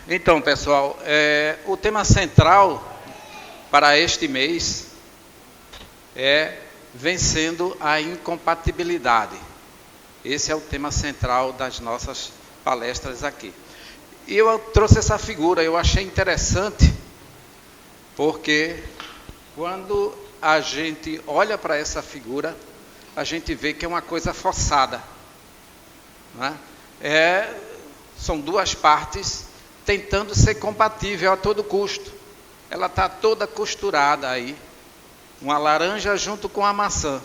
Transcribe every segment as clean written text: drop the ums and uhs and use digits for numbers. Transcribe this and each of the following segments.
Então, pessoal, o tema central para este mês é vencendo a incompatibilidade. Esse é o tema central das nossas palestras aqui. E eu trouxe essa figura, eu achei interessante, porque quando a gente olha para essa figura, a gente vê que é uma coisa forçada, né? São duas partes tentando ser compatível a todo custo. Ela está toda costurada aí, uma laranja junto com a maçã.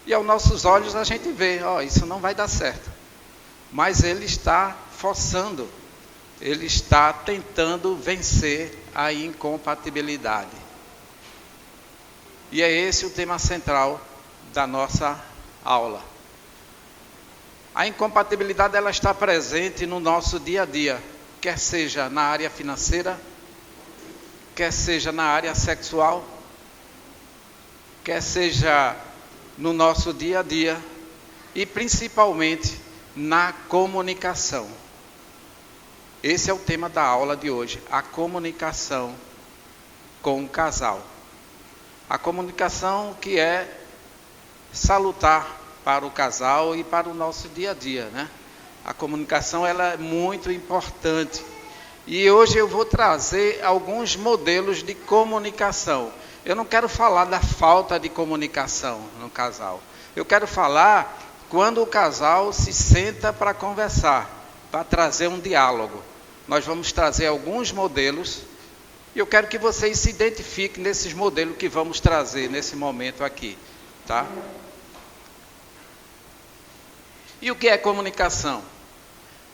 E aos nossos olhos a gente vê, isso não vai dar certo. Mas ele está forçando, ele está tentando vencer a incompatibilidade. E é esse o tema central da nossa aula. A incompatibilidade ela está presente no nosso dia a dia, quer seja na área financeira, quer seja na área sexual, quer seja no nosso dia a dia e principalmente na comunicação. Esse é o tema da aula de hoje, a comunicação com o casal. A comunicação que é salutar para o casal e para o nosso dia a dia, né? A comunicação ela é muito importante. E hoje eu vou trazer alguns modelos de comunicação. Eu não quero falar da falta de comunicação no casal. Eu quero falar quando o casal se senta para conversar, para trazer um diálogo. Nós vamos trazer alguns modelos e eu quero que vocês se identifiquem nesses modelos que vamos trazer nesse momento aqui, tá? E o que é comunicação?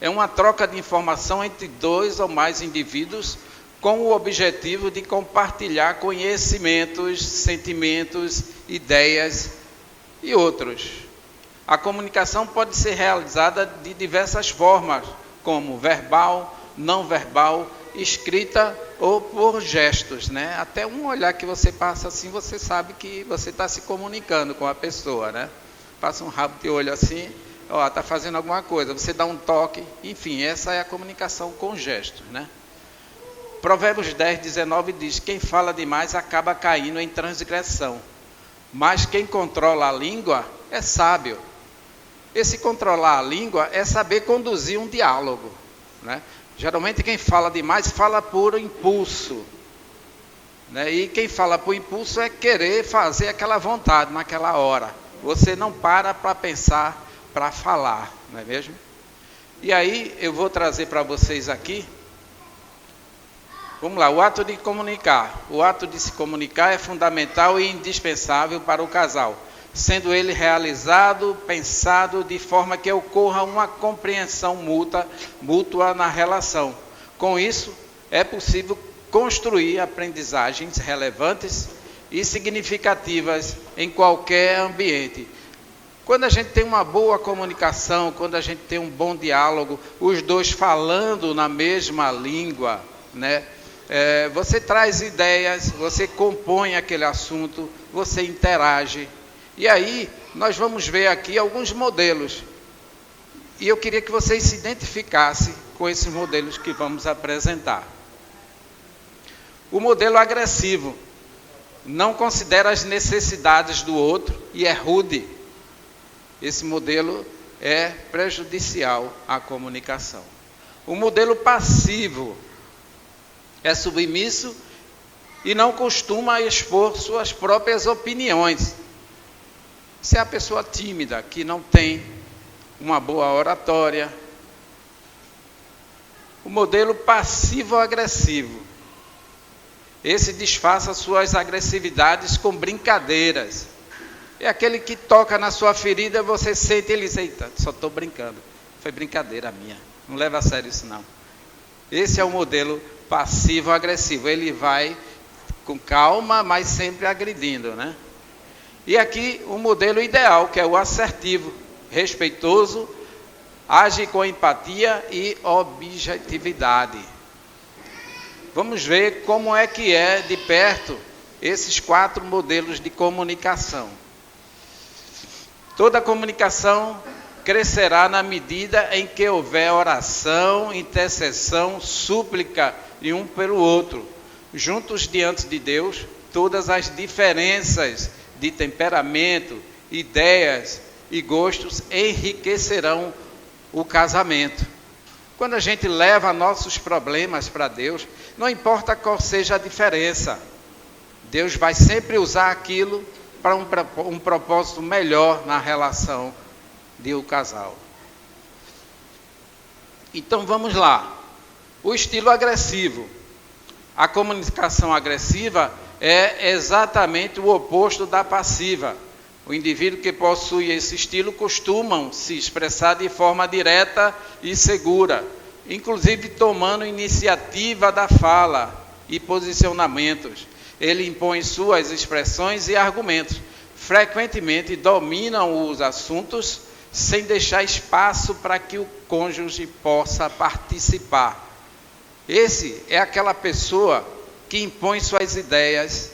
É uma troca de informação entre dois ou mais indivíduos com o objetivo de compartilhar conhecimentos, sentimentos, ideias e outros. A comunicação pode ser realizada de diversas formas, como verbal, não verbal, escrita ou por gestos, né? Até um olhar que você passa assim, você sabe que você está se comunicando com a pessoa, né? Passa um rabo de olho assim, está fazendo alguma coisa, você dá um toque, enfim, essa é a comunicação com gestos, né? Provérbios 10, 19 diz, quem fala demais acaba caindo em transgressão, mas quem controla a língua é sábio. Esse controlar a língua é saber conduzir um diálogo, né? Geralmente quem fala demais fala por impulso, né? E quem fala por impulso é querer fazer aquela vontade naquela hora. Você não para pensar, para falar, não é mesmo? E aí eu vou trazer para vocês aqui, vamos lá, o ato de comunicar. O ato de se comunicar é fundamental e indispensável para o casal, sendo ele realizado, pensado de forma que ocorra uma compreensão mútua na relação. Com isso, é possível construir aprendizagens relevantes e significativas em qualquer ambiente. Quando a gente tem uma boa comunicação, quando a gente tem um bom diálogo, os dois falando na mesma língua, né? Você traz ideias, você compõe aquele assunto, você interage. E aí, nós vamos ver aqui alguns modelos. E eu queria que vocês se identificassem com esses modelos que vamos apresentar. O modelo agressivo não considera as necessidades do outro e é rude. Esse modelo é prejudicial à comunicação. O modelo passivo é submisso e não costuma expor suas próprias opiniões. Se é a pessoa tímida, que não tem uma boa oratória. O modelo passivo-agressivo. Esse disfarça suas agressividades com brincadeiras. É aquele que toca na sua ferida, você sente e ele diz, eita, só estou brincando. Foi brincadeira minha. Não leva a sério isso não. Esse é o modelo passivo-agressivo. Ele vai com calma, mas sempre agredindo, né? E aqui o modelo ideal, que é o assertivo, respeitoso, age com empatia e objetividade. Vamos ver como é que é de perto esses 4 modelos de comunicação. Toda comunicação crescerá na medida em que houver oração, intercessão, súplica e um pelo outro. Juntos diante de Deus, todas as diferenças de temperamento, ideias e gostos enriquecerão o casamento. Quando a gente leva nossos problemas para Deus, não importa qual seja a diferença, Deus vai sempre usar aquilo para um propósito melhor na relação do casal. Então vamos lá. O estilo agressivo. A comunicação agressiva é exatamente o oposto da passiva. O indivíduo que possui esse estilo costumam se expressar de forma direta e segura, inclusive tomando iniciativa da fala e posicionamentos. Ele impõe suas expressões e argumentos. Frequentemente dominam os assuntos sem deixar espaço para que o cônjuge possa participar. Esse é aquela pessoa que impõe suas ideias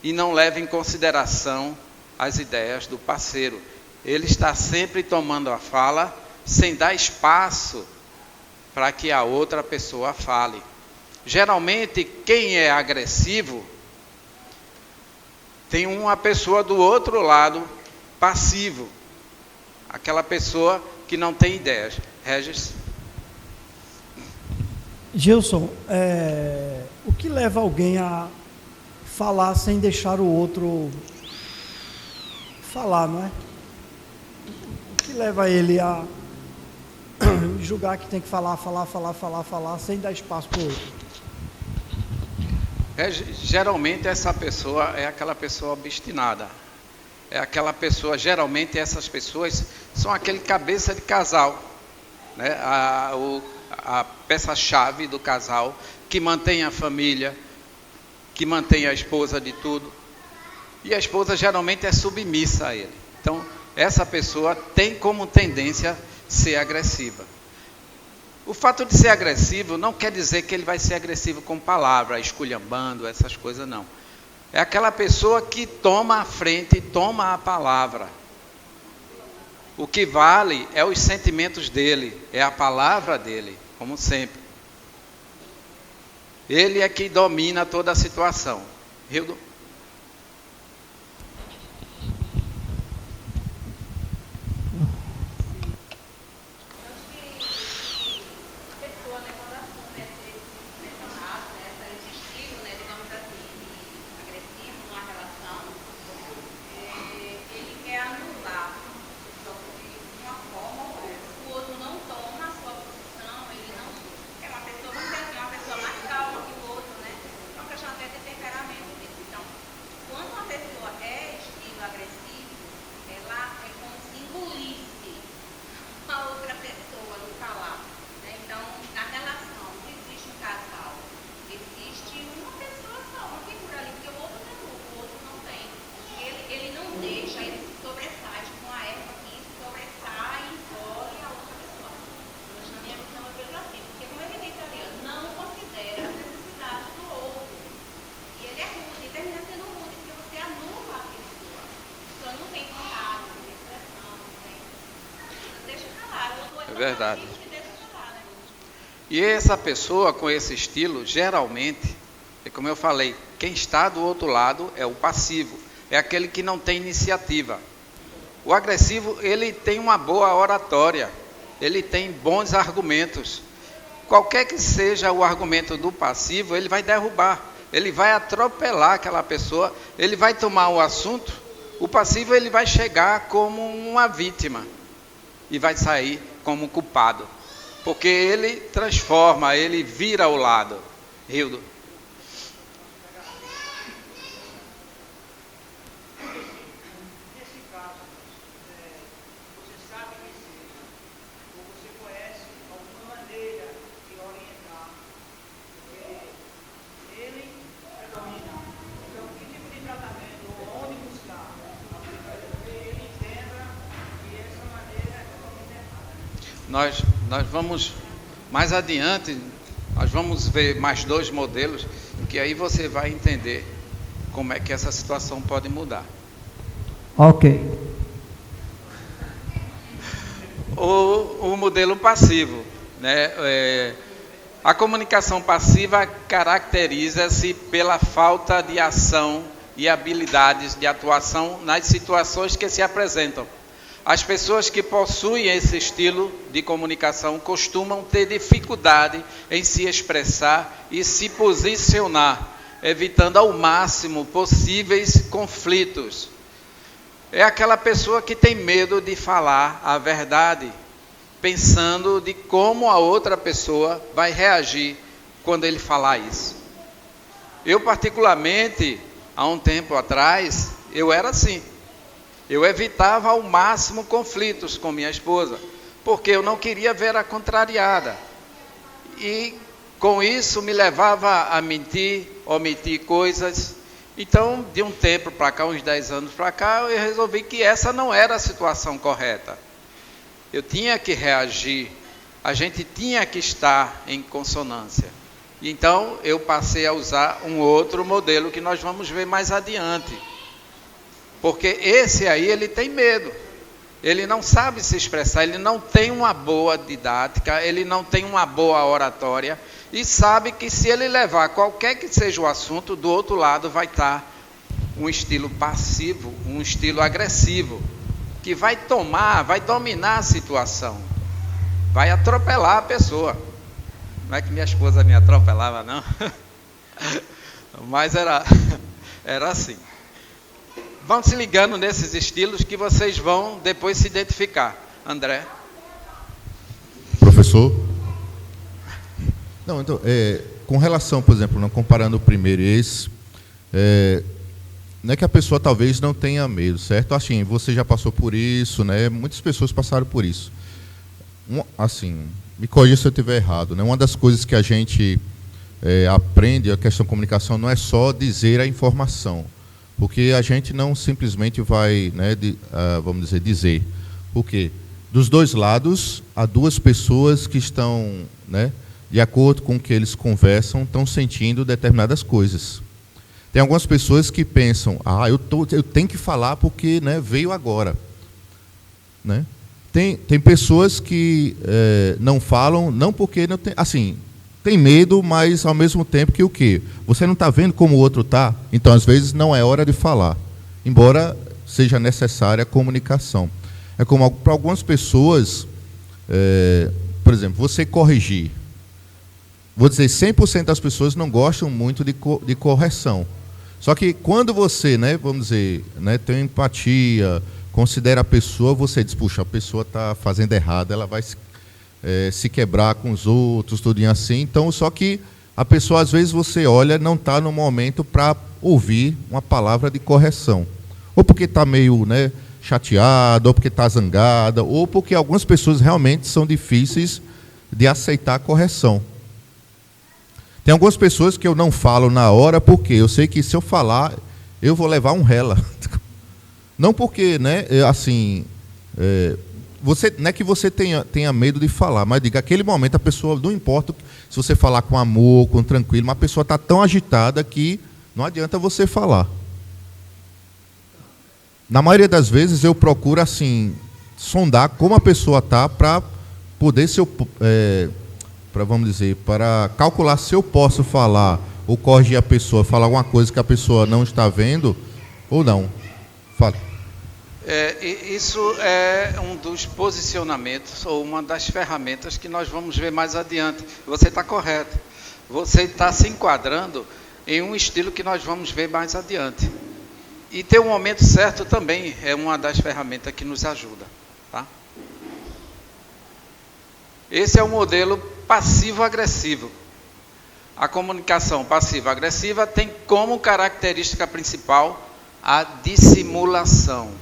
e não leva em consideração as ideias do parceiro. Ele está sempre tomando a fala sem dar espaço para que a outra pessoa fale. Geralmente, quem é agressivo tem uma pessoa do outro lado passivo, aquela pessoa que não tem ideias. Regis? Gilson, o que leva alguém a falar sem deixar o outro falar, não é? O que leva ele a julgar que tem que falar, sem dar espaço para o outro? Geralmente essa pessoa é aquela pessoa obstinada. É aquela pessoa, geralmente essas pessoas são aquele cabeça de casal, né? A peça-chave do casal, que mantém a família, que mantém a esposa de tudo. E a esposa geralmente é submissa a ele. Então, essa pessoa tem como tendência ser agressiva. O fato de ser agressivo não quer dizer que ele vai ser agressivo com palavra, esculhambando, essas coisas não. É aquela pessoa que toma a frente, toma a palavra. O que vale é os sentimentos dele, é a palavra dele, como sempre. Ele é que domina toda a situação. Hildo? Verdade. E essa pessoa com esse estilo, geralmente, é como eu falei, quem está do outro lado é o passivo, é aquele que não tem iniciativa. O agressivo, ele tem uma boa oratória, ele tem bons argumentos. Qualquer que seja o argumento do passivo, ele vai derrubar, ele vai atropelar aquela pessoa, ele vai tomar o assunto. O passivo, ele vai chegar como uma vítima e vai sair como culpado, porque ele transforma, ele vira o lado. Hildo? Nós vamos mais adiante, nós vamos ver mais 2 modelos, que aí você vai entender como é que essa situação pode mudar. Ok. o modelo passivo, né? A comunicação passiva caracteriza-se pela falta de ação e habilidades de atuação nas situações que se apresentam. As pessoas que possuem esse estilo de comunicação costumam ter dificuldade em se expressar e se posicionar, evitando ao máximo possíveis conflitos. É aquela pessoa que tem medo de falar a verdade, pensando de como a outra pessoa vai reagir quando ele falar isso. Eu, particularmente, há um tempo atrás, eu era assim. Eu evitava ao máximo conflitos com minha esposa, porque eu não queria ver-a contrariada. E com isso me levava a mentir, omitir coisas. Então, de um tempo para cá, uns 10 anos para cá, eu resolvi que essa não era a situação correta. Eu tinha que reagir, a gente tinha que estar em consonância. Então, eu passei a usar um outro modelo que nós vamos ver mais adiante. Porque esse aí, ele tem medo. Ele não sabe se expressar, ele não tem uma boa didática, ele não tem uma boa oratória. E sabe que se ele levar qualquer que seja o assunto, do outro lado vai estar um estilo passivo, um estilo agressivo, que vai dominar a situação, vai atropelar a pessoa. Não é que minha esposa me atropelava, não, mas era assim. Vão se ligando nesses estilos que vocês vão depois se identificar. André? Professor? Não, então, com relação, por exemplo, não comparando o primeiro e esse, não é que a pessoa talvez não tenha medo, certo? Assim, você já passou por isso, né? Muitas pessoas passaram por isso. Assim, me corrija se eu estiver errado, né? Uma das coisas que a gente aprende, a questão de comunicação, não é só dizer a informação, porque a gente não simplesmente vai, né, vamos dizer. Porque dos dois lados, há duas pessoas que estão, né, de acordo com o que eles conversam, estão sentindo determinadas coisas. Tem algumas pessoas que pensam, eu tenho que falar porque, né, veio agora. Né? Tem pessoas que não falam, não porque não tem, assim, tem medo, mas ao mesmo tempo que o quê? Você não está vendo como o outro está? Então, às vezes, não é hora de falar, embora seja necessária a comunicação. É como para algumas pessoas, por exemplo, você corrigir. Vou dizer, 100% das pessoas não gostam muito de correção. Só que quando você, né, vamos dizer, né, tem empatia, considera a pessoa, você diz, puxa, a pessoa está fazendo errado, ela vai se quebrar com os outros, tudo assim. Então, só que a pessoa, às vezes, você olha, não está no momento para ouvir uma palavra de correção. Ou porque está meio, né, chateada, ou porque está zangada, ou porque algumas pessoas realmente são difíceis de aceitar a correção. Tem algumas pessoas que eu não falo na hora, porque eu sei que se eu falar, eu vou levar um rela. Não porque, né, assim, não é que você tenha medo de falar, mas diga, aquele momento a pessoa, não importa se você falar com amor, com tranquilo, mas a pessoa está tão agitada que não adianta você falar. Na maioria das vezes eu procuro, assim, sondar como a pessoa está para poder, vamos dizer, para calcular se eu posso falar ou corrigir a pessoa, falar alguma coisa que a pessoa não está vendo ou não. Fala. Isso é um dos posicionamentos ou uma das ferramentas que nós vamos ver mais adiante. Você está correto. Você está se enquadrando em um estilo que nós vamos ver mais adiante. E ter um momento certo também é uma das ferramentas que nos ajuda. Tá? Esse é o modelo passivo-agressivo. A comunicação passiva-agressiva tem como característica principal a dissimulação.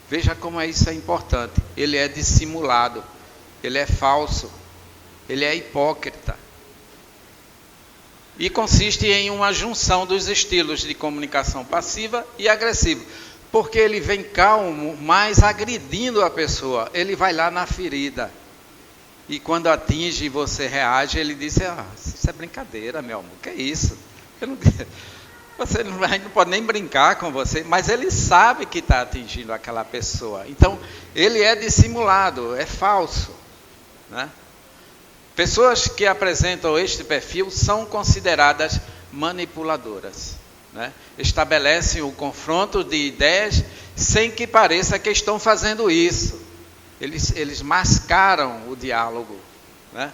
Veja como isso é importante. Ele é dissimulado, ele é falso, ele é hipócrita. E consiste em uma junção dos estilos de comunicação passiva e agressiva. Porque ele vem calmo, mas agredindo a pessoa. Ele vai lá na ferida. E quando atinge e você reage, ele diz, isso é brincadeira, meu amor, que é isso? Você não, a gente não pode nem brincar com você, mas ele sabe que está atingindo aquela pessoa. Então, ele é dissimulado, é falso, né? Pessoas que apresentam este perfil são consideradas manipuladoras, né? Estabelecem o confronto de ideias sem que pareça que estão fazendo isso. Eles mascaram o diálogo, né?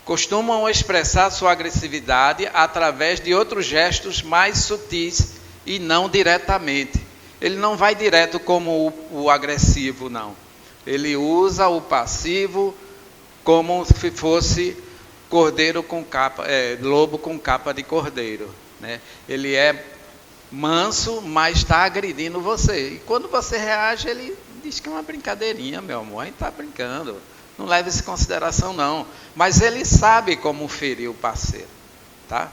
Costumam expressar sua agressividade através de outros gestos mais sutis e não diretamente. Ele não vai direto como o agressivo, não. Ele usa o passivo como se fosse cordeiro com capa, lobo com capa de cordeiro, né? Ele é manso, mas está agredindo você. E quando você reage, ele diz que é uma brincadeirinha, meu amor, a gente está brincando. Não leve isso em consideração, não. Mas ele sabe como ferir o parceiro, tá?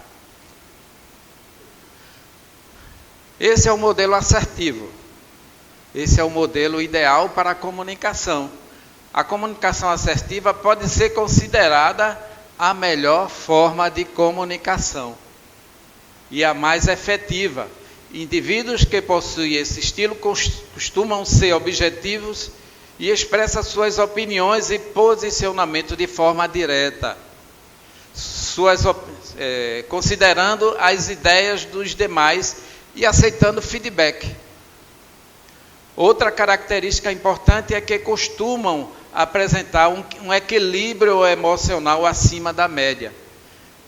Esse é o modelo assertivo. Esse é o modelo ideal para a comunicação. A comunicação assertiva pode ser considerada a melhor forma de comunicação e a mais efetiva. Indivíduos que possuem esse estilo costumam ser objetivos e expressa suas opiniões e posicionamento de forma direta, considerando as ideias dos demais e aceitando feedback. Outra característica importante é que costumam apresentar um equilíbrio emocional acima da média.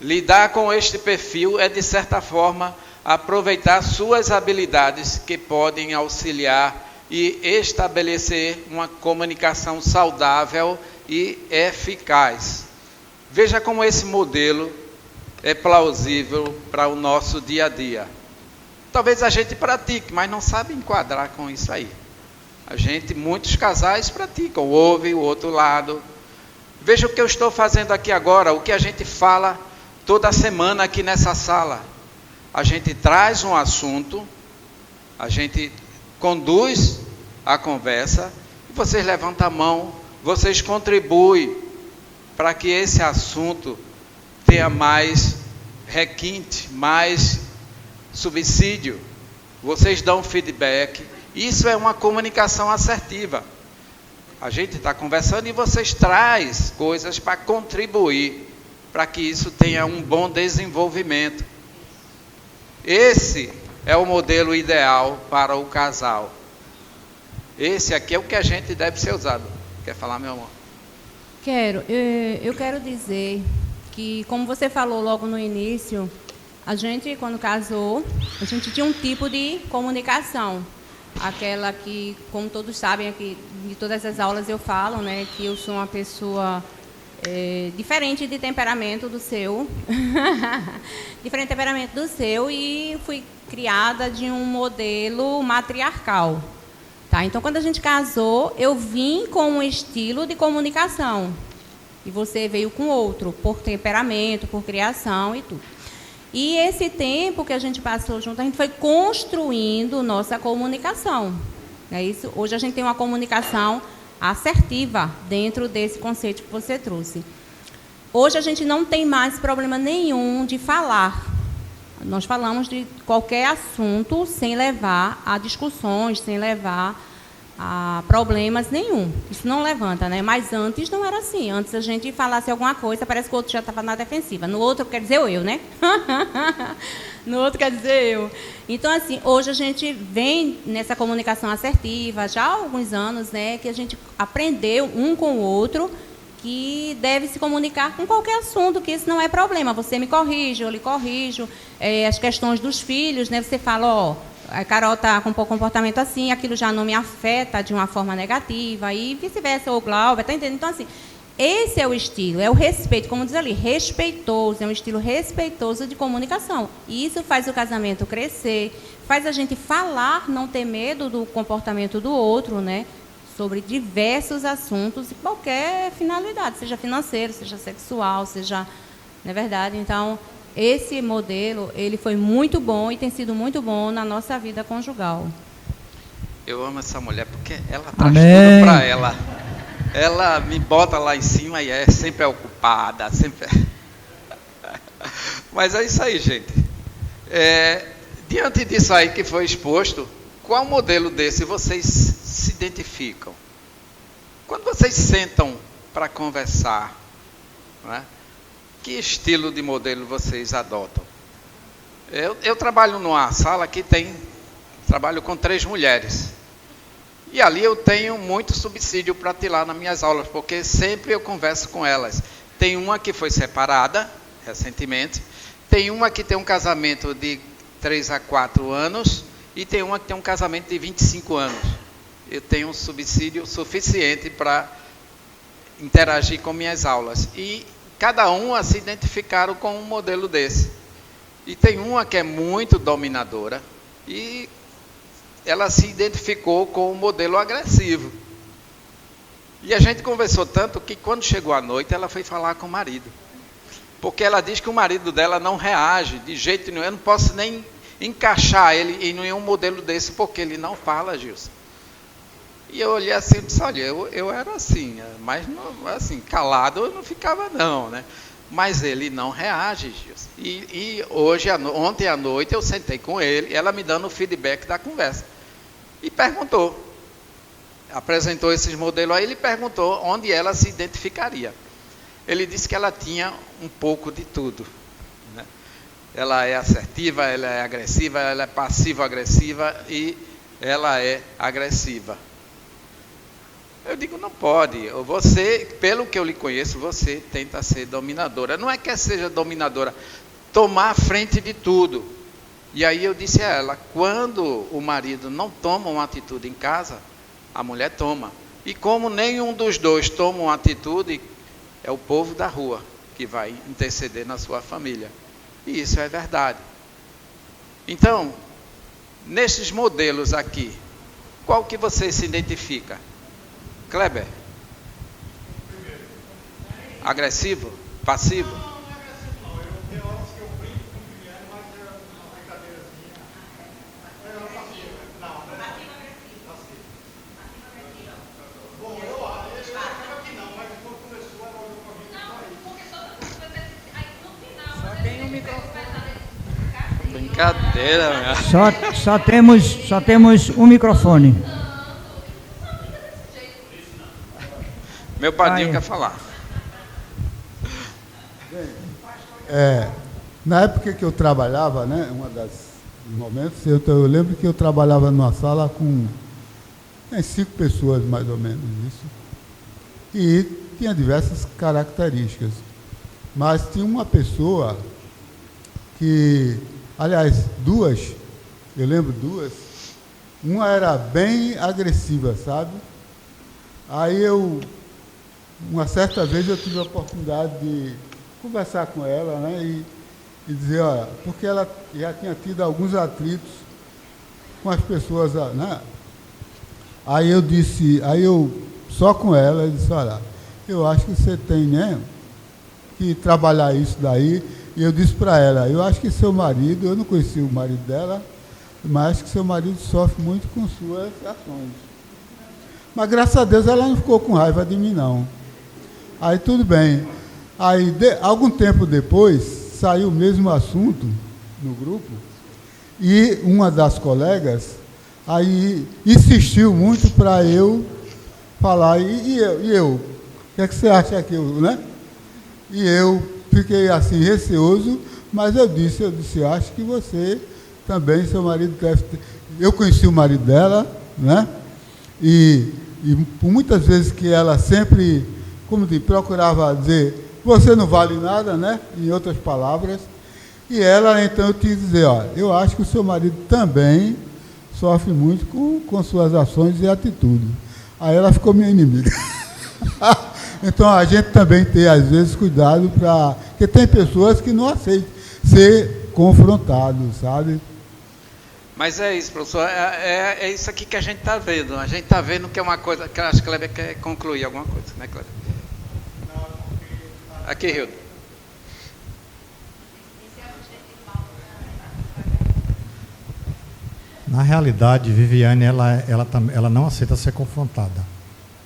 Lidar com este perfil é, de certa forma, aproveitar suas habilidades que podem auxiliar e estabelecer uma comunicação saudável e eficaz. Veja como esse modelo é plausível para o nosso dia a dia. Talvez a gente pratique, mas não sabe enquadrar com isso aí. Muitos casais praticam, ouvem o outro lado. Veja o que eu estou fazendo aqui agora, o que a gente fala toda semana aqui nessa sala. A gente traz um assunto, a gente conduz a conversa, e vocês levantam a mão, vocês contribuem para que esse assunto tenha mais requinte, mais subsídio. Vocês dão feedback. Isso é uma comunicação assertiva. A gente está conversando e vocês trazem coisas para contribuir, para que isso tenha um bom desenvolvimento. Esse é o modelo ideal para o casal. Esse aqui é o que a gente deve ser usado. Quer falar, meu amor? Quero. Eu quero dizer que, como você falou logo no início, a gente, quando casou, a gente tinha um tipo de comunicação. Aquela que, como todos sabem, aqui de todas as aulas eu falo, né, que eu sou uma pessoa diferente de temperamento do seu. Diferente de temperamento do seu, e fui criada de um modelo matriarcal. Tá? Então, quando a gente casou, eu vim com um estilo de comunicação. E você veio com outro, por temperamento, por criação e tudo. E esse tempo que a gente passou junto, a gente foi construindo nossa comunicação. É isso? Hoje a gente tem uma comunicação assertiva dentro desse conceito que você trouxe. Hoje a gente não tem mais problema nenhum de falar. Nós falamos de qualquer assunto sem levar a discussões, sem levar a problemas nenhum. Isso não levanta, né? Mas antes não era assim. Antes a gente falasse alguma coisa, parece que o outro já estava na defensiva. No outro quer dizer eu, né? No outro quer dizer eu. Então, assim, hoje a gente vem nessa comunicação assertiva, já há alguns anos, né? Que a gente aprendeu um com o outro que deve se comunicar com qualquer assunto, que isso não é problema. Você me corrige, eu lhe corrijo. As questões dos filhos, né? Você fala, ó, a Carol está com um comportamento assim, aquilo já não me afeta de uma forma negativa, e vice-versa, ou Glauber, está entendendo? Então, assim, esse é o estilo, é o respeito, como diz ali, respeitoso, é um estilo respeitoso de comunicação. E isso faz o casamento crescer, faz a gente falar, não ter medo do comportamento do outro, né? Sobre diversos assuntos e qualquer finalidade, seja financeiro, seja sexual, seja... Não é verdade? Então, esse modelo, ele foi muito bom e tem sido muito bom na nossa vida conjugal. Eu amo essa mulher porque ela traz tudo para ela. Ela me bota lá em cima e é sempre ocupada, sempre... Mas é isso aí, gente. Diante disso aí que foi exposto, qual modelo desse vocês se identificam? Quando vocês sentam para conversar, né, que estilo de modelo vocês adotam? Eu trabalho numa sala que trabalho com 3 mulheres. E ali eu tenho muito subsídio para tirar nas minhas aulas, porque sempre eu converso com elas. Tem uma que foi separada recentemente, tem uma que tem um casamento de 3 a 4 anos, e tem uma que tem um casamento de 25 anos. Eu tenho um subsídio suficiente para interagir com minhas aulas. E cada uma se identificaram com um modelo desse. E tem uma que é muito dominadora, e ela se identificou com o modelo agressivo. E a gente conversou tanto que quando chegou a noite, ela foi falar com o marido. Porque ela diz que o marido dela não reage de jeito nenhum. Eu não posso nem encaixar ele em nenhum modelo desse, porque ele não fala, Gilson. E eu olhei assim e disse, olha, eu era assim, mas não, assim, calado eu não ficava não, né? Mas ele não reage, Gilson. E ontem à noite eu sentei com ele, ela me dando o feedback da conversa. E perguntou, apresentou esses modelos aí, ele perguntou onde ela se identificaria. Ele disse que ela tinha um pouco de tudo, né? Ela é assertiva, ela é agressiva, ela é passivo-agressiva e ela é agressiva. Eu digo, não pode. Você, pelo que eu lhe conheço, você tenta ser dominadora. Não é que seja dominadora, tomar a frente de tudo. E aí eu disse a ela, quando o marido não toma uma atitude em casa, a mulher toma. E como nenhum dos dois toma uma atitude, é o povo da rua que vai interceder na sua família. E isso é verdade. Então, nesses modelos aqui, qual que você se identifica? Kleber? Agressivo? Passivo? Não é agressivo não. Tem horas que eu brinco com o Guilherme, mas é uma brincadeirazinha. É passivo. Não, passivo. Bom, eu achava que não, mas quando começou, ela olhou para mim e aí. Só tem um microfone. Brincadeira, meu. Só temos um microfone. Meu padrinho quer falar. Na época que eu trabalhava, né, momentos, eu lembro que eu trabalhava numa sala com 5 pessoas, mais ou menos, isso. E tinha diversas características. Mas tinha uma pessoa que, aliás, eu lembro duas, uma era bem agressiva, sabe? Aí uma certa vez eu tive a oportunidade de conversar com ela, né, e dizer, olha, porque ela já tinha tido alguns atritos com as pessoas, né? Aí eu só com ela, eu disse, olha, eu acho que você tem, né, que trabalhar isso daí. E eu disse para ela, eu acho que seu marido, eu não conheci o marido dela, mas acho que seu marido sofre muito com suas ações. Mas graças a Deus ela não ficou com raiva de mim, não. Aí tudo bem. Aí, algum tempo depois, saiu o mesmo assunto no grupo, e uma das colegas aí insistiu muito para eu falar, e eu? O que é que você acha que eu, né? E eu fiquei assim, receoso, mas eu disse, acho que você também, seu marido deve ter... Eu conheci o marido dela, né? E por muitas vezes que ela sempre, como diz, procurava dizer, você não vale nada, né? Em outras palavras. E ela, então, eu tinha que dizer, olha, eu acho que o seu marido também sofre muito com suas ações e atitudes. Aí ela ficou minha inimiga. Então, a gente também tem, às vezes, cuidado para... Porque tem pessoas que não aceitam ser confrontados, sabe? Mas é isso, professor, é isso aqui que a gente está vendo. A gente está vendo que é uma coisa... Que acho que Kleber quer concluir alguma coisa, né, Kleber? Aqui, Hildo. Na realidade, Viviane, ela não aceita ser confrontada.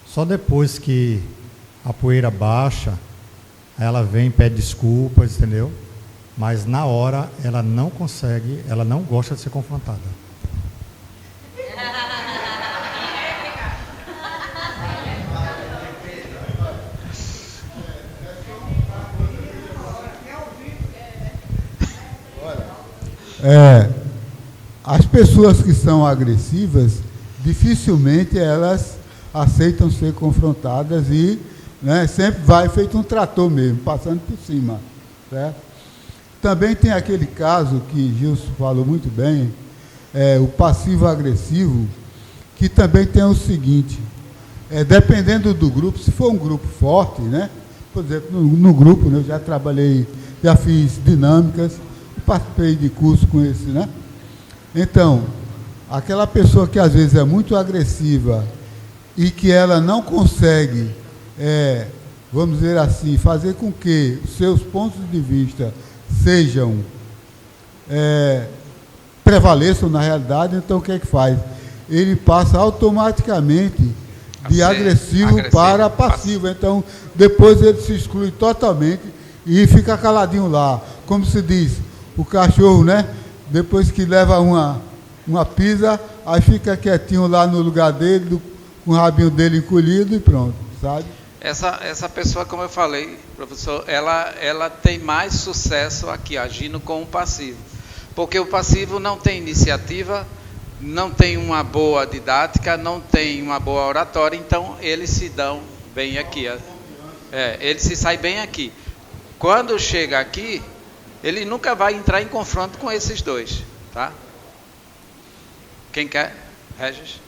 Só depois que a poeira baixa, ela vem e pede desculpas, entendeu? mas na hora ela não consegue, ela não gosta de ser confrontada. As pessoas que são agressivas, dificilmente elas aceitam ser confrontadas e, né, sempre vai feito um trator mesmo, passando por cima. Certo? Também tem aquele caso que Gilson falou muito bem, o passivo-agressivo, que também tem o seguinte, dependendo do grupo, se for um grupo forte, né, por exemplo, no grupo, né, eu já trabalhei, já fiz dinâmicas, participei de curso com esse, né? Então, aquela pessoa que às vezes é muito agressiva e que ela não consegue, vamos dizer assim, fazer com que os seus pontos de vista sejam, prevaleçam na realidade, então o que é que faz? Ele passa automaticamente de agressivo para passivo. Então, depois ele se exclui totalmente e fica caladinho lá. Como se diz, o cachorro, né? Depois que leva uma pisa, aí fica quietinho lá no lugar dele, com o rabinho dele encolhido e pronto, sabe? Essa pessoa, como eu falei, professor, ela tem mais sucesso aqui, agindo com o passivo. Porque o passivo não tem iniciativa, não tem uma boa didática, não tem uma boa oratória, então eles se dão bem aqui. Ele se sai bem aqui. Quando chega aqui, ele nunca vai entrar em confronto com esses dois, tá? Quem quer? Regis?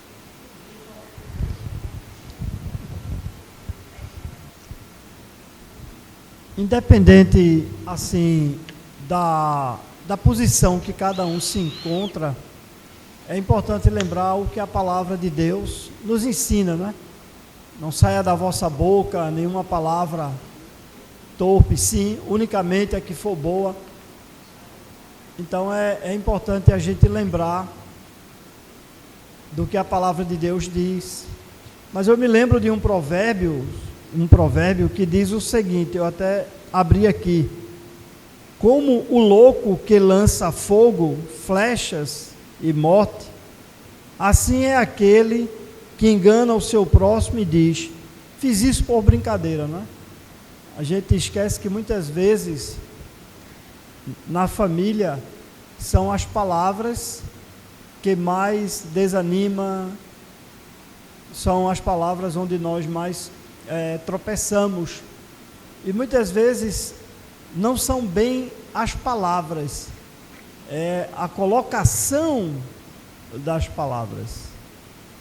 Independente, assim, da posição que cada um se encontra, é importante lembrar o que a palavra de Deus nos ensina, né? Não saia da vossa boca nenhuma palavra torpe, sim, unicamente a que for boa. Então é importante a gente lembrar do que a palavra de Deus diz. Mas eu me lembro de um provérbio que diz o seguinte, eu até abri aqui: como o louco que lança fogo, flechas e morte, assim é aquele que engana o seu próximo e diz, fiz isso por brincadeira, não é? A gente esquece que muitas vezes na família são as palavras que mais desanima, são as palavras onde nós mais tropeçamos. E muitas vezes não são bem as palavras, é a colocação das palavras.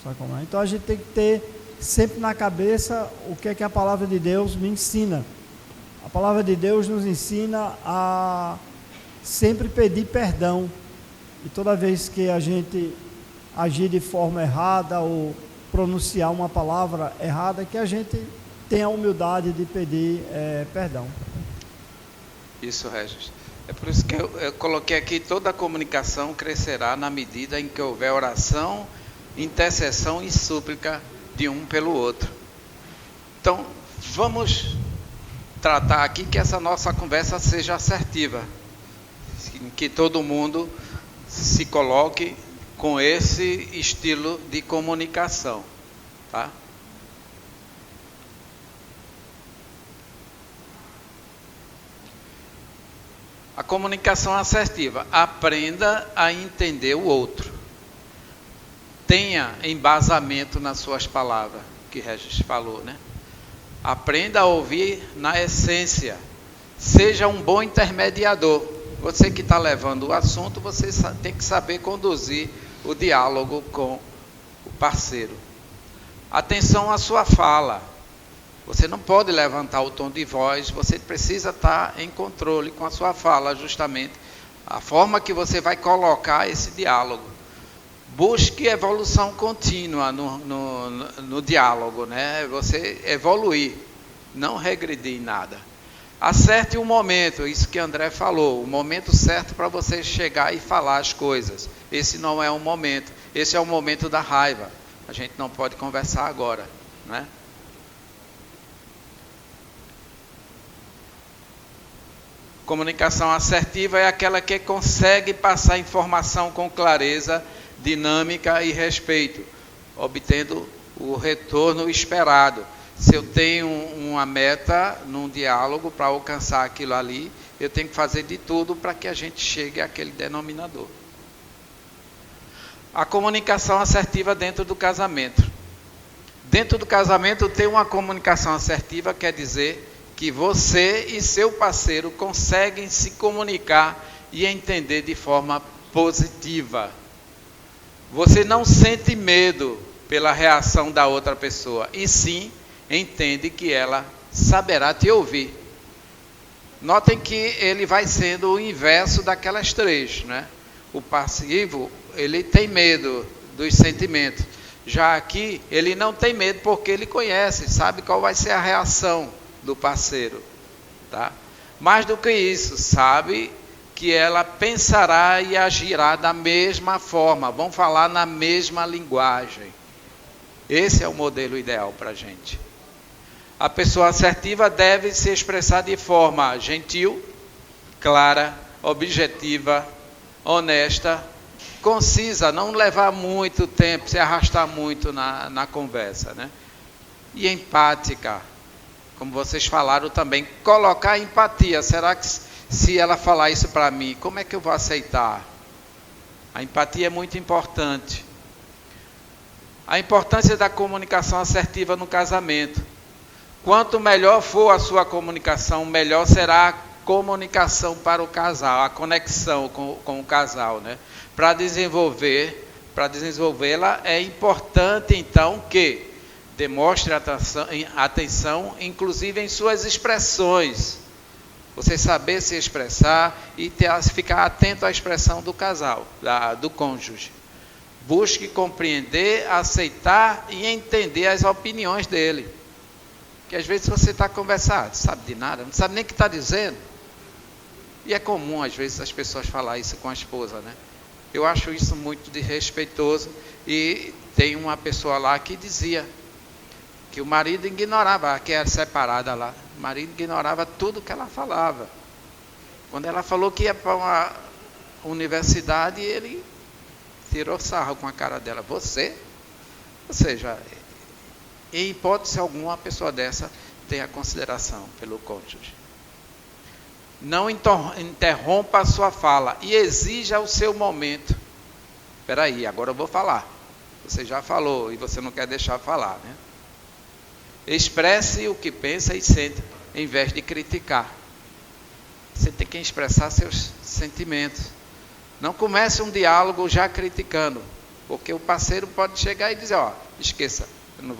Sabe como é? Então a gente tem que ter sempre na cabeça o que é que a palavra de Deus me ensina. A palavra de Deus nos ensina a sempre pedir perdão. E toda vez que a gente agir de forma errada ou pronunciar uma palavra errada, que a gente tenha a humildade de pedir perdão. Isso, Regis. É por isso que eu coloquei aqui: toda a comunicação crescerá na medida em que houver oração, intercessão e súplica de um pelo outro. Então, vamos tratar aqui que essa nossa conversa seja assertiva, que todo mundo se coloque com esse estilo de comunicação, tá? A comunicação assertiva: aprenda a entender o outro. Tenha embasamento nas suas palavras, que Regis falou, né? Aprenda a ouvir na essência. Seja um bom intermediador. Você que está levando o assunto, você tem que saber conduzir o diálogo com o parceiro. Atenção à sua fala. Você não pode levantar o tom de voz, você precisa estar em controle com a sua fala, justamente a forma que você vai colocar esse diálogo. Busque evolução contínua no diálogo, né? Você evoluir, não regredir em nada. Acerte o momento, isso que André falou, o momento certo para você chegar e falar as coisas. Esse não é o momento, esse é o momento da raiva. A gente não pode conversar agora, né? Comunicação assertiva é aquela que consegue passar informação com clareza, dinâmica e respeito, obtendo o retorno esperado. Se eu tenho uma meta num diálogo para alcançar aquilo ali, eu tenho que fazer de tudo para que a gente chegue àquele denominador. A comunicação assertiva dentro do casamento. Dentro do casamento tem uma comunicação assertiva, quer dizer que você e seu parceiro conseguem se comunicar e entender de forma positiva. Você não sente medo pela reação da outra pessoa, e sim entende que ela saberá te ouvir. Notem que ele vai sendo o inverso daquelas três, né? O passivo, ele tem medo dos sentimentos. Já aqui, ele não tem medo porque ele conhece, sabe qual vai ser a reação do parceiro, tá? Mais do que isso, sabe que ela pensará e agirá da mesma forma, vão falar na mesma linguagem. Esse é o modelo ideal para a gente. A pessoa assertiva deve se expressar de forma gentil, clara, objetiva, honesta, concisa, não levar muito tempo, se arrastar muito na conversa, né? E empática, como vocês falaram também, colocar empatia. Será que se ela falar isso para mim, como é que eu vou aceitar? A empatia é muito importante. A importância da comunicação assertiva no casamento. Quanto melhor for a sua comunicação, melhor será a comunicação para o casal, a conexão com o casal, né? Para desenvolvê-la, é importante, então, que demonstre atenção, inclusive em suas expressões. Você saber se expressar e ficar atento à expressão do casal, do cônjuge. Busque compreender, aceitar e entender as opiniões dele. Porque às vezes você está conversando, não sabe de nada, não sabe nem o que está dizendo. E é comum, às vezes, as pessoas falar isso com a esposa, né? Eu acho isso muito desrespeitoso. E tem uma pessoa lá que dizia que o marido ignorava, que era separada lá, o marido ignorava tudo que ela falava. Quando ela falou que ia para uma universidade, ele tirou sarro com a cara dela. Você? Ou seja, em hipótese alguma, uma pessoa dessa tem a consideração pelo cônjuge. Não interrompa a sua fala e exija o seu momento. Espera aí, agora eu vou falar. Você já falou e você não quer deixar falar, né? Expresse o que pensa e sente, em vez de criticar. Você tem que expressar seus sentimentos. Não comece um diálogo já criticando, porque o parceiro pode chegar e dizer, esqueça, eu não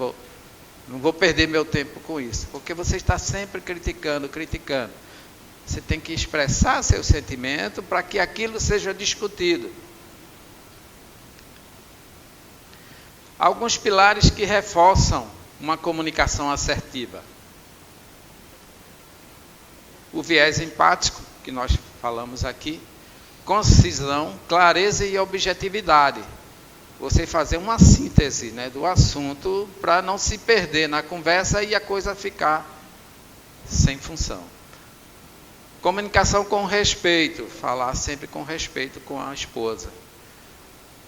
vou perder meu tempo com isso, porque você está sempre criticando. Você tem que expressar seu sentimento para que aquilo seja discutido. Alguns pilares que reforçam uma comunicação assertiva. O viés empático, que nós falamos aqui, concisão, clareza e objetividade. Você fazer uma síntese, né, do assunto para não se perder na conversa e a coisa ficar sem função. Comunicação com respeito, falar sempre com respeito com a esposa.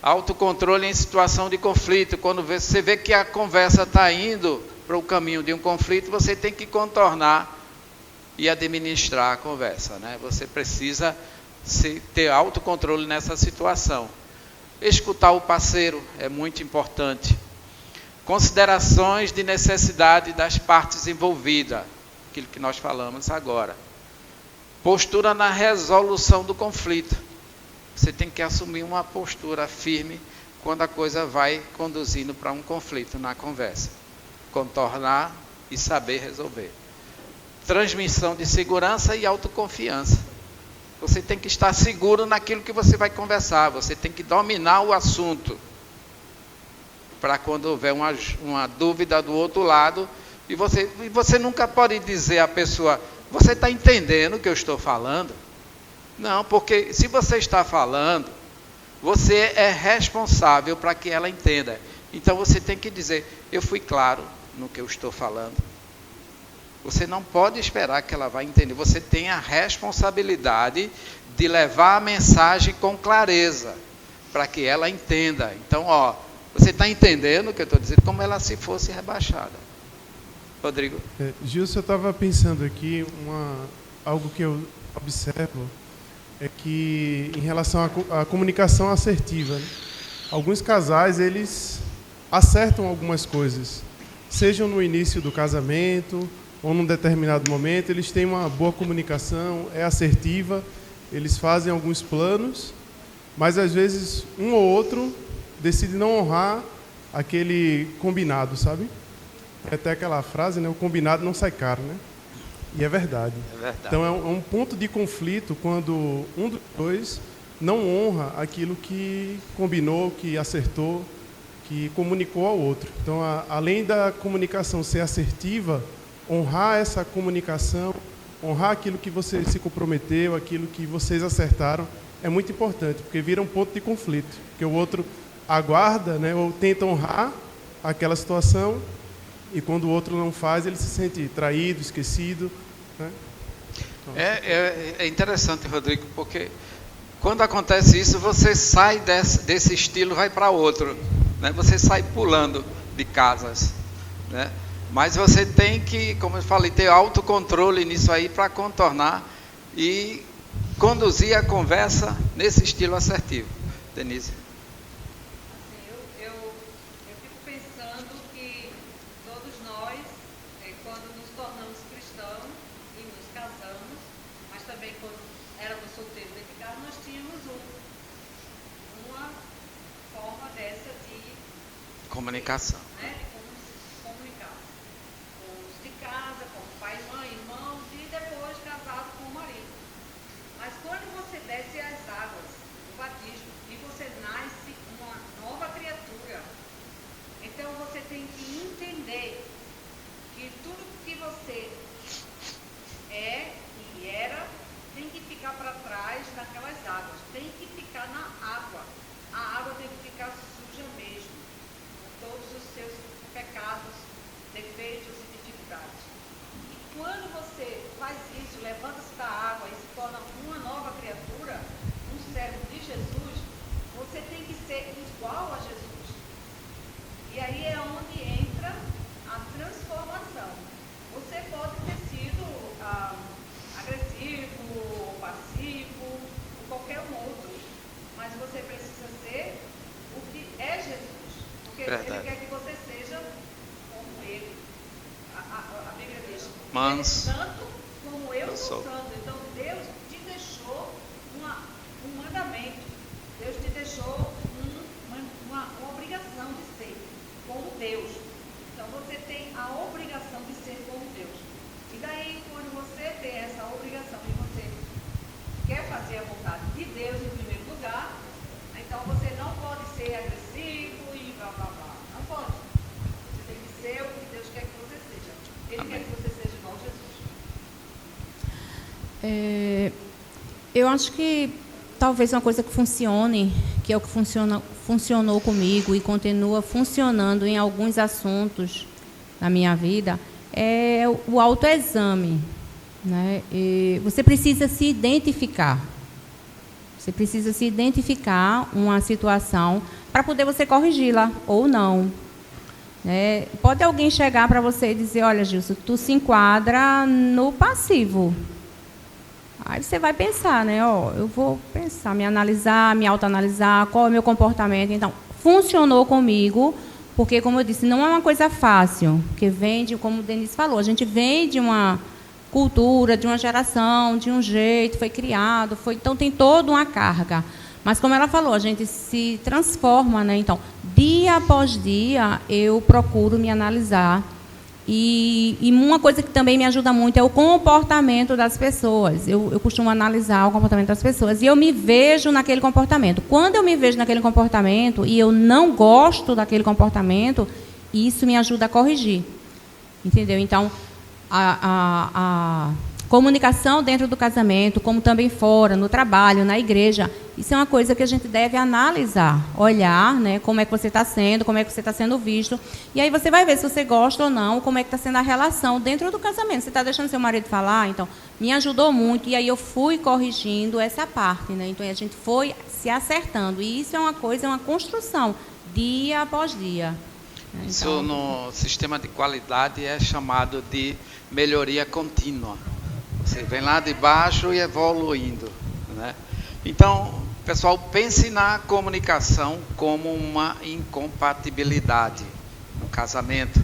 Autocontrole em situação de conflito. Quando você vê que a conversa está indo para o caminho de um conflito, você tem que contornar e administrar a conversa, né? Você precisa ter autocontrole nessa situação. Escutar o parceiro é muito importante. Considerações de necessidade das partes envolvidas, aquilo que nós falamos agora. Postura na resolução do conflito. Você tem que assumir uma postura firme quando a coisa vai conduzindo para um conflito na conversa. Contornar e saber resolver. Transmissão de segurança e autoconfiança. Você tem que estar seguro naquilo que você vai conversar. Você tem que dominar o assunto. Para quando houver uma dúvida do outro lado. E você nunca pode dizer à pessoa, você está entendendo o que eu estou falando? Não, porque se você está falando, você é responsável para que ela entenda. Então você tem que dizer, eu fui claro no que eu estou falando. Você não pode esperar que ela vá entender. Você tem a responsabilidade de levar a mensagem com clareza, para que ela entenda. Então, você está entendendo o que eu estou dizendo? Como ela se fosse rebaixada. Rodrigo? Gilson, eu estava pensando aqui, algo que eu observo, é que em relação à comunicação assertiva, né? Alguns casais, eles acertam algumas coisas, sejam no início do casamento ou num determinado momento, eles têm uma boa comunicação, é assertiva, eles fazem alguns planos, mas às vezes um ou outro decide não honrar aquele combinado, sabe? É até aquela frase, né? O combinado não sai caro, né? E é verdade. Então é um ponto de conflito quando um dos dois não honra aquilo que combinou, que acertou, que comunicou ao outro. Então, além da comunicação ser assertiva, honrar essa comunicação, honrar aquilo que você se comprometeu, aquilo que vocês acertaram, é muito importante, porque vira um ponto de conflito, porque o outro aguarda, né, ou tenta honrar aquela situação, e quando o outro não faz, ele se sente traído, esquecido, né? Então, é interessante, Rodrigo, porque quando acontece isso, você sai desse estilo, vai para outro, né? Você sai pulando de casas, né? Mas você tem que, como eu falei, ter autocontrole nisso aí para contornar e conduzir a conversa nesse estilo assertivo. Denise? Eu fico pensando que todos nós, quando nos tornamos cristãos e nos casamos, mas também quando éramos solteiros dentro de casa, nós tínhamos uma forma dessa de comunicação. Né, de como se comunicar. Com os de casa, com pai, mãe, irmãos e depois casado com o marido. Mas quando você desce as águas do batismo e você nasce uma nova criatura, então você tem que entender que tudo que você é e era tem que ficar para trás daquelas águas, tem que ficar na água. A água tem que ficar suja mesmo, com todos os seus pecados, defeitos e dificuldades. E quando você faz isso, levanta-se da água e se torna uma nova criatura, um servo de Jesus, você tem que ser igual a Jesus. E aí é onde entra a transformação. Você pode ter sido agressivo, passivo, ou qualquer um outro, mas você precisa ser o que é Jesus. Porque Ele quer que você seja como Ele. A Bíblia diz, Manso. Ele é santo como eu sou santo. Então Deus te deixou um mandamento. Deus te deixou uma obrigação de ser como Deus. Então você tem a obrigação de ser como Deus. E daí, quando você tem essa obrigação e você quer fazer a vontade de Deus em primeiro lugar, então você não pode ser agressivo e blá blá blá. Não pode. Você tem que ser o que Deus quer que você seja. Ele quer que você seja igual a Jesus. Eu acho que talvez uma coisa que funcione, que é o que funcionou comigo e continua funcionando em alguns assuntos na minha vida, é o autoexame, né? E você precisa se identificar. Você precisa se identificar uma situação para poder você corrigi-la ou não. Né? Pode alguém chegar para você e dizer, olha, Gilson, tu se enquadra no passivo. Aí você vai pensar, né? Eu vou pensar, me analisar, me autoanalisar, qual é o meu comportamento. Então, funcionou comigo, porque, como eu disse, não é uma coisa fácil, porque vem de, como o Denise falou, a gente vem de uma cultura, de uma geração, de um jeito, foi criado, então tem toda uma carga. Mas, como ela falou, a gente se transforma, né? Então, dia após dia, eu procuro me analisar. E uma coisa que também me ajuda muito é o comportamento das pessoas. Eu costumo analisar o comportamento das pessoas e eu me vejo naquele comportamento. Quando eu me vejo naquele comportamento e eu não gosto daquele comportamento, isso me ajuda a corrigir. Entendeu? Então, comunicação dentro do casamento, como também fora, no trabalho, na igreja, isso é uma coisa que a gente deve analisar, olhar, né, como é que você está sendo, como é que você está sendo visto, e aí você vai ver se você gosta ou não, como é que está sendo a relação dentro do casamento. Você está deixando seu marido falar? Então, me ajudou muito, e aí eu fui corrigindo essa parte, né? Então, a gente foi se acertando, e isso é uma coisa, é uma construção, dia após dia. Então, isso no sistema de qualidade é chamado de melhoria contínua. Você vem lá de baixo e evoluindo, né? Então, pessoal, pense na comunicação como uma incompatibilidade no casamento.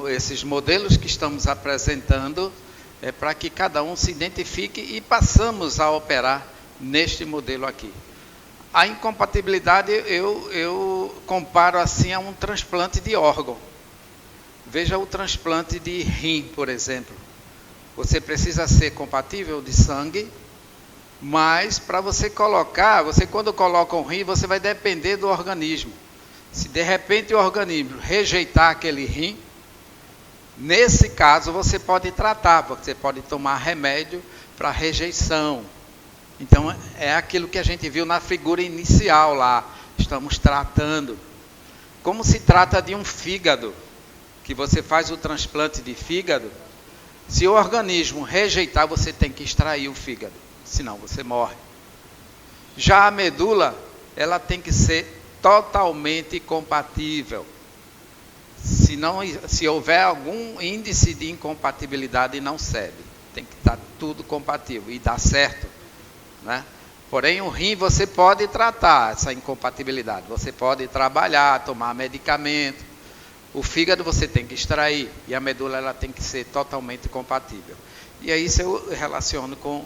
Esses modelos que estamos apresentando é para que cada um se identifique e passamos a operar neste modelo aqui. A incompatibilidade eu comparo assim a um transplante de órgão. Veja o transplante de rim, por exemplo. Você precisa ser compatível de sangue, mas para você colocar, quando coloca um rim, você vai depender do organismo. Se de repente o organismo rejeitar aquele rim, nesse caso você pode tratar, você pode tomar remédio para rejeição. Então é aquilo que a gente viu na figura inicial lá, estamos tratando. Como se trata de um fígado, que você faz o transplante de fígado, se o organismo rejeitar, você tem que extrair o fígado, senão você morre. Já a medula, ela tem que ser totalmente compatível. Se houver algum índice de incompatibilidade, não serve. Tem que estar tudo compatível e dar certo, né? Porém, o rim você pode tratar essa incompatibilidade. Você pode trabalhar, tomar medicamento. O fígado você tem que extrair e a medula ela tem que ser totalmente compatível. E aí isso eu relaciono com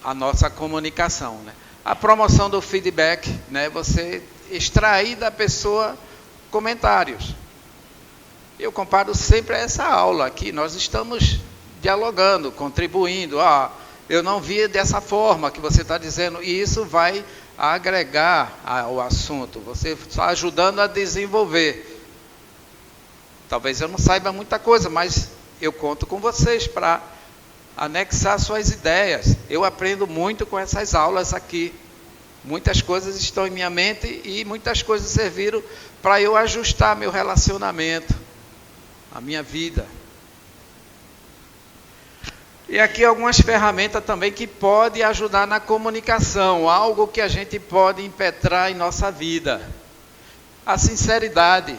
a nossa comunicação, né? A promoção do feedback, né? Você extrair da pessoa comentários. Eu comparo sempre a essa aula aqui. Nós estamos dialogando, contribuindo. Eu não vi dessa forma que você está dizendo, e isso vai agregar ao assunto. Você está ajudando a desenvolver. Talvez eu não saiba muita coisa, mas eu conto com vocês para anexar suas ideias. Eu aprendo muito com essas aulas aqui. Muitas coisas estão em minha mente e muitas coisas serviram para eu ajustar meu relacionamento, a minha vida. E aqui algumas ferramentas também que podem ajudar na comunicação, algo que a gente pode impetrar em nossa vida. A sinceridade.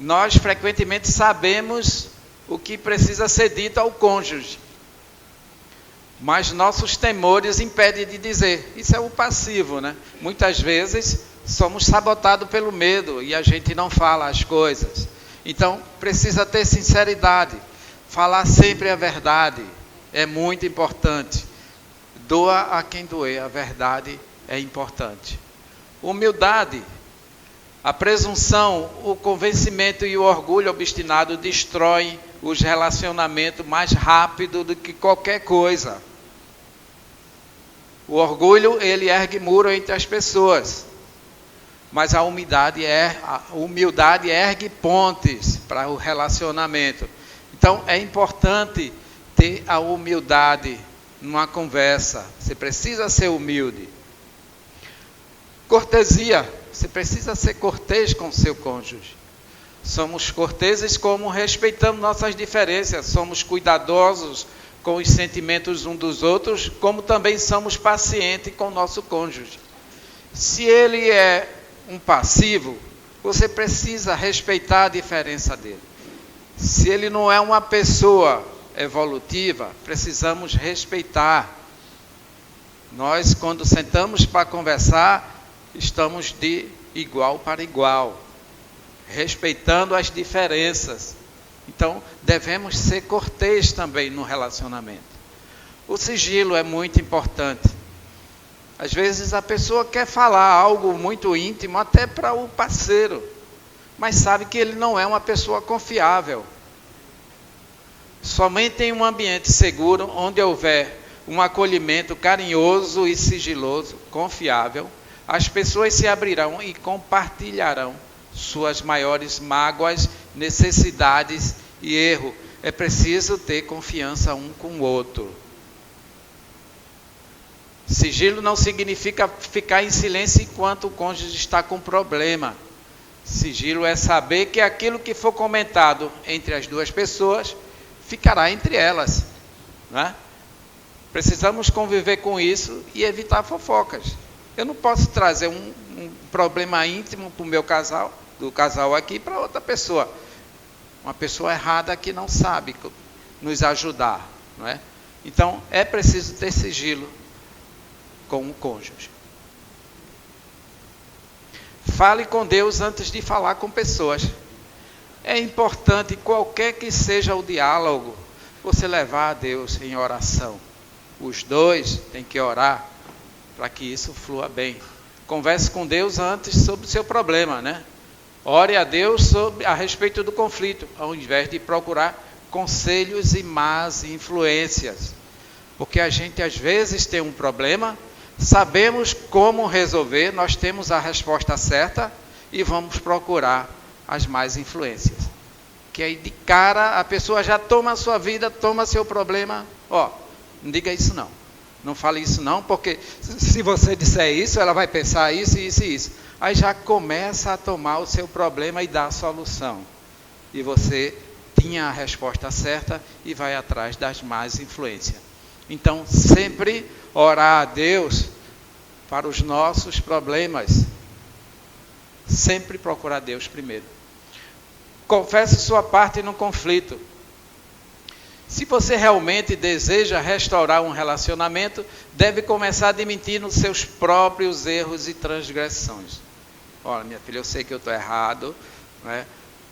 Nós frequentemente sabemos o que precisa ser dito ao cônjuge, mas nossos temores impedem de dizer. Isso é o passivo, né? Muitas vezes somos sabotados pelo medo e a gente não fala as coisas. Então precisa ter sinceridade, falar sempre a verdade é muito importante. Doa a quem doer, a verdade é importante. Humildade. A presunção, o convencimento e o orgulho obstinado destroem os relacionamentos mais rápido do que qualquer coisa. O orgulho, ele ergue muro entre as pessoas, mas a humildade ergue pontes para o relacionamento. Então é importante ter a humildade numa conversa. Você precisa ser humilde. Cortesia. Você precisa ser cortês com o seu cônjuge. Somos corteses como respeitamos nossas diferenças, somos cuidadosos com os sentimentos uns dos outros, como também somos pacientes com o nosso cônjuge. Se ele é um passivo, você precisa respeitar a diferença dele. Se ele não é uma pessoa evolutiva, precisamos respeitar. Nós, quando sentamos para conversar, estamos de igual para igual, respeitando as diferenças. Então, devemos ser cortês também no relacionamento. O sigilo é muito importante. Às vezes a pessoa quer falar algo muito íntimo até para o parceiro, mas sabe que ele não é uma pessoa confiável. Somente em um ambiente seguro, onde houver um acolhimento carinhoso e sigiloso, confiável, as pessoas se abrirão e compartilharão suas maiores mágoas, necessidades e erro. é preciso ter confiança um com o outro. Sigilo não significa ficar em silêncio enquanto o cônjuge está com problema. Sigilo é saber que aquilo que for comentado entre as duas pessoas ficará entre elas, né? Precisamos conviver com isso e evitar fofocas. Eu não posso trazer um problema íntimo para o meu casal, do casal aqui, para outra pessoa. Uma pessoa errada que não sabe nos ajudar, não é? Então, é preciso ter sigilo com o cônjuge. Fale com Deus antes de falar com pessoas. É importante, qualquer que seja o diálogo, você levar a Deus em oração. Os dois têm que orar para que isso flua bem. Converse com Deus antes sobre o seu problema, né? Ore a Deus a respeito do conflito, ao invés de procurar conselhos e más influências. Porque a gente às vezes tem um problema, sabemos como resolver, nós temos a resposta certa e vamos procurar as más influências. Que aí de cara a pessoa já toma a sua vida, toma seu problema. Não diga isso não. Não fale isso não, porque se você disser isso, ela vai pensar isso, isso e isso. Aí já começa a tomar o seu problema e dar a solução. E você tinha a resposta certa e vai atrás das más influências. Então, sempre orar a Deus para os nossos problemas. Sempre procurar Deus primeiro. Confesse sua parte no conflito. Se você realmente deseja restaurar um relacionamento, deve começar admitindo os seus próprios erros e transgressões. Olha, minha filha, eu sei que eu estou errado, né?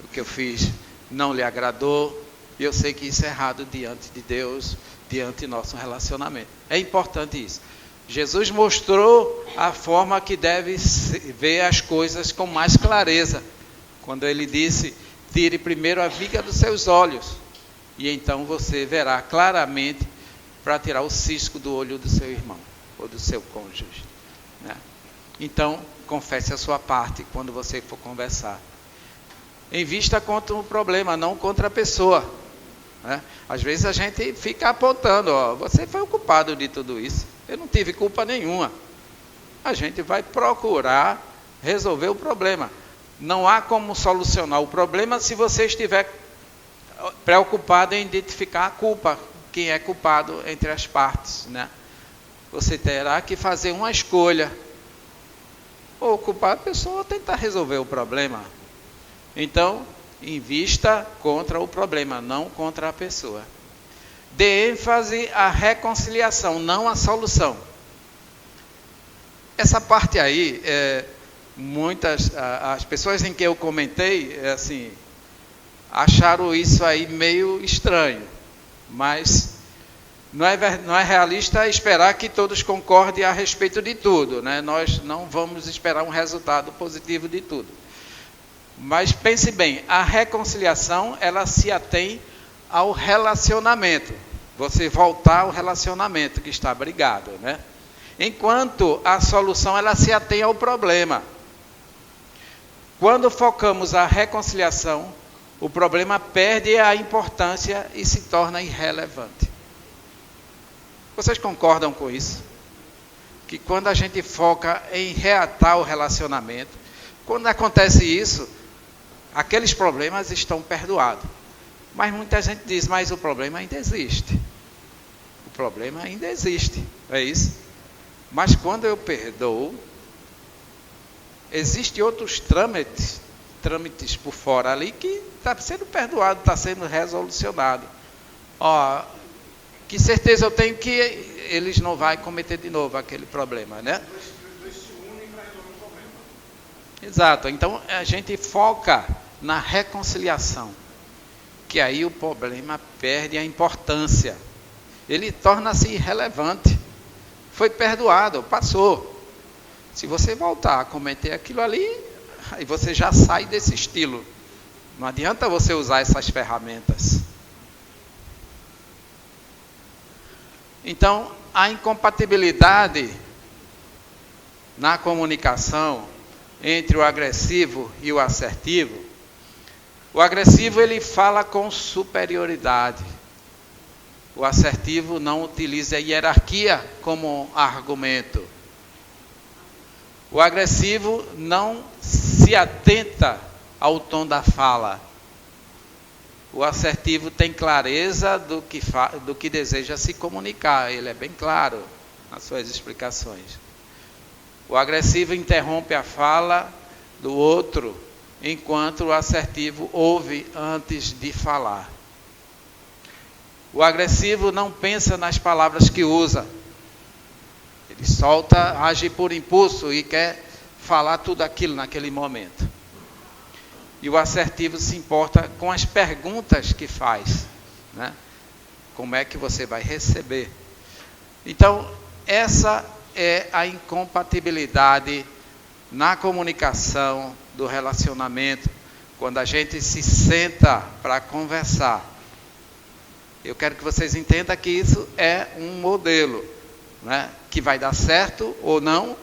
O que eu fiz não lhe agradou, e eu sei que isso é errado diante de Deus, diante do nosso relacionamento. É importante isso. Jesus mostrou a forma que deve ver as coisas com mais clareza, quando ele disse: tire primeiro a viga dos seus olhos, e então você verá claramente para tirar o cisco do olho do seu irmão, ou do seu cônjuge, né? Então, confesse a sua parte quando você for conversar. Invista contra o problema, não contra a pessoa, né? Às vezes a gente fica apontando: você foi o culpado de tudo isso, eu não tive culpa nenhuma. A gente vai procurar resolver o problema. Não há como solucionar o problema se você estiver preocupado em identificar a culpa, quem é culpado entre as partes, né? Você terá que fazer uma escolha: ou culpar a pessoa ou tentar resolver o problema. Então, invista contra o problema, não contra a pessoa. Dê ênfase à reconciliação, não à solução. Essa parte aí, as pessoas em que eu comentei, assim, acharam isso aí meio estranho, mas não é realista esperar que todos concordem a respeito de tudo, né? Nós não vamos esperar um resultado positivo de tudo. Mas pense bem, a reconciliação, ela se atém ao relacionamento. Você voltar ao relacionamento que está brigado, né? Enquanto a solução, ela se atém ao problema. Quando focamos a reconciliação, o problema perde a importância e se torna irrelevante. Vocês concordam com isso? Que quando a gente foca em reatar o relacionamento, quando acontece isso, aqueles problemas estão perdoados. Mas muita gente diz: mas o problema ainda existe. O problema ainda existe, é isso? Mas quando eu perdoo, existem outros trâmites por fora ali que está sendo perdoado, está sendo resolucionado. Que certeza eu tenho que eles não vão cometer de novo aquele problema, né? Exato. Então a gente foca na reconciliação, que aí o problema perde a importância. Ele torna-se irrelevante. Foi perdoado, passou. Se você voltar a cometer aquilo ali, aí você já sai desse estilo. Não adianta você usar essas ferramentas. Então, a incompatibilidade na comunicação entre o agressivo e o assertivo, O agressivo, ele fala com superioridade. O assertivo não utiliza a hierarquia como argumento. O agressivo não se atenta ao tom da fala. O assertivo tem clareza do que deseja se comunicar. Ele é bem claro nas suas explicações. O agressivo interrompe a fala do outro, enquanto o assertivo ouve antes de falar. O agressivo não pensa nas palavras que usa. Ele solta, age por impulso e quer falar tudo aquilo naquele momento. E o assertivo se importa com as perguntas que faz, né? Como é que você vai receber? Então, essa é a incompatibilidade na comunicação do relacionamento, quando a gente se senta para conversar. Eu quero que vocês entendam que isso é um modelo, né? Que vai dar certo ou não,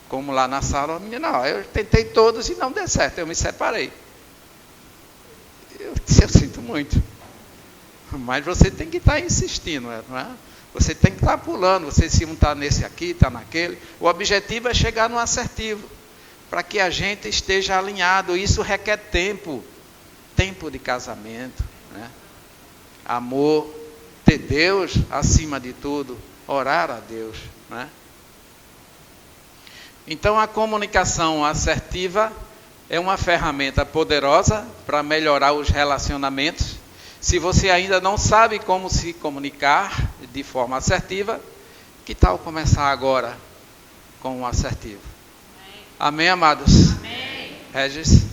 como lá na sala, a menina, não, eu tentei todos e não deu certo, eu me separei. Eu sinto muito. Mas você tem que estar insistindo, não é? Você tem que estar pulando, você se não está nesse aqui, está naquele. O objetivo é chegar no assertivo, para que a gente esteja alinhado. Isso requer tempo de casamento, né? Amor, ter Deus acima de tudo, orar a Deus, né? Então a comunicação assertiva é uma ferramenta poderosa para melhorar os relacionamentos. Se você ainda não sabe como se comunicar de forma assertiva, que tal começar agora com o assertivo? Amém, amados? Amém. Regis?